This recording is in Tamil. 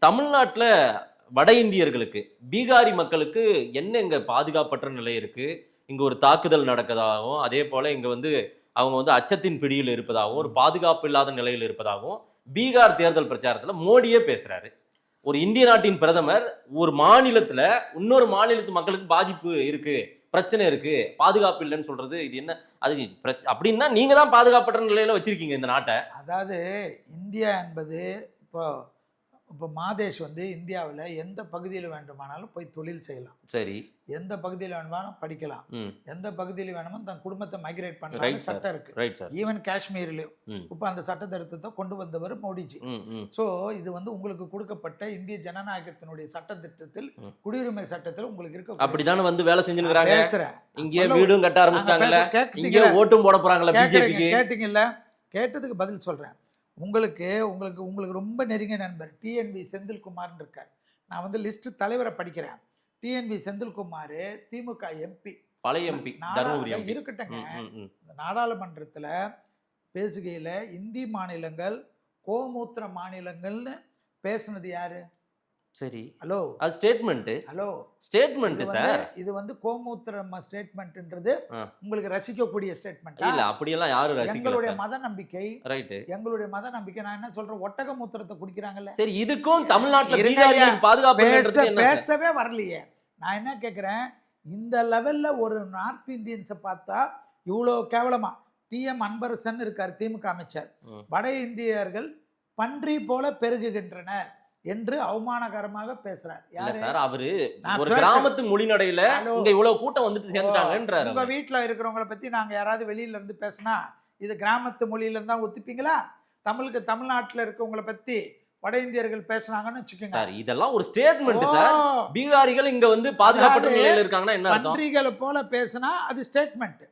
தமிழ்நாட்டுல வட இந்தியர்களுக்கு பீகாரி மக்களுக்கு என்ன இங்க பாதுகாப்பற்ற நிலை இருக்கு? இங்க ஒரு தாக்குதல் நடக்கதாகவும், அதே போல இங்க வந்து அவங்க வந்து அச்சத்தின் பிடியில் இருப்பதாகவும், ஒரு பாதுகாப்பு இல்லாத நிலையில் இருப்பதாகவும் பீகார் தேர்தல் பிரச்சாரத்துல மோடியே பேசுறாரு. ஒரு இந்திய நாட்டின் பிரதமர் ஒரு மாநிலத்துல இன்னொரு மாநிலத்து மக்களுக்கு பாதிப்பு இருக்கு, பிரச்சனை இருக்கு, பாதுகாப்பு இல்லைன்னு சொல்றது இது என்ன? அது அப்படின்னா நீங்க தான் பாதுகாப்பற்ற நிலையில வச்சிருக்கீங்க இந்த நாட்டை. அதாவது இந்தியா என்பது இப்போ இப்போ மாதேஷ் வந்து இந்தியாவில் எந்த பகுதியில் வேண்டுமானாலும் போய் தொழில் செய்யலாம், சரி. எந்த பகுதியில் வேணுமானாலும் படிக்கலாம், ம். எந்த பகுதியில் வேணுமோ தன் குடும்பத்தை மைக்ரேட் ரைட் பண்ணலாம் சார். சட்டம் இருக்கு. Right sir. ஈவன் காஷ்மீர்லையும் ம். இப்போ அந்த சட்ட திருத்தத்தை கொண்டு வந்தவர் மோடிஜி. ம். ம். ஸோ இது வந்து உங்களுக்கு கொடுக்கப்பட்ட இந்திய ஜனநாயகத்தினுடைய சட்ட திட்டத்தில், ம். குடியுரிமை சட்டத்தில் உங்களுக்கு இருக்க. அப்படித்தானே வந்து வேலை செஞ்சுருக்காங்க. பேசுறேன், இங்கே வீடும் கட்ட ஆரம்பிச்சிட்டாங்கல்ல, இங்கே கேட்டீங்களா? ஓட்டும் போட போறாங்கல்ல பிஜேபிக்கு. கேட்டீங்கல்ல, கேட்டதுக்கு பதில் சொல்றேன். உங்களுக்கு உங்களுக்கு உங்களுக்கு ரொம்ப நெருங்கிய நண்பர் டிஎன்வி செந்தில்குமார்னு இருக்கார். நான் வந்து லிஸ்ட் தலைவரை படிக்கிறேன். டிஎன்வி செந்தில்குமார் திமுக எம்பி, பழைய எம்பி, தருமபுரி எம்பி. இருக்கட்டுங்க. ம். ம். இந்த நாடாளுமன்றத்தில் பேசுகையில் இந்தி மாநிலங்கள் கோமூத்திர மாநிலங்கள்னு பேசுனது யாரு? சரி. ஹலோ, அது ஸ்டேட்மெண்ட். Hello, statement sir. இது வந்து கோமூத்திர ஸ்டேட்மெண்ட்ன்றது உங்களுக்கு ரசிக்கக்கூடிய ஸ்டேட்மெண்ட் இல்ல, அப்படியெல்லாம் யாரும் ரசிக்கல எங்களுடைய சார். மத நம்பிக்கை. ரைட். எங்களுடைய மத நம்பிக்கை. நான் என்ன சொல்றேன், ஒட்டக மூத்திரத்தை குடிக்கிறாங்கல்ல. சரி, இதுக்கும் தமிழ்நாட்டுல இருங்க பீகாரிகளுக்கு பாதுகாப்பு இல்லைன்றது என்ன சார்? பேசவே வரலையே. நான் என்ன கேட்குறேன், இந்த லெவல்ல ஒரு நார்த் இந்தியன்ஸை பார்த்தா இவ்வளோ கேவலமா டிஎம் அன்பரசன் இருக்கார், திமுக அமைச்சர், வட இந்தியர்கள் பன்றி போல பெருகுகின்றனர் என்று அவமானகரமாக பேசுறார். யாரு சார்? அவரு நான் ஒரு பேசுறேன். கிராமத்து மொழி நடையில இங்க இவ்வளவு கூட்டம் வந்துட்டு சேர்ந்துட்டாங்கன்றாரு. உங்க வீட்டுல இருக்கிறவங்கள பத்தி நாங்க யாராவது வெளியில இருந்து பேசினா இது கிராமத்து மொழியில இருந்தா ஒத்துப்பீங்களா? தமிழ்நாட்டுல இருக்கவங்கள பத்தி வட இந்தியர்கள் பேசுனாங்கன்னு வச்சுக்கோங்க சார், இதெல்லாம் ஒரு ஸ்டேட்மெண்ட் சார். பீகாரிகள் இங்க வந்து பாதுகாப்பற்ற நிலையில இருக்காங்கன்னா என்ன அர்த்தம்? பன்றிகளை போல பேசினா அது ஸ்டேட்மெண்ட்.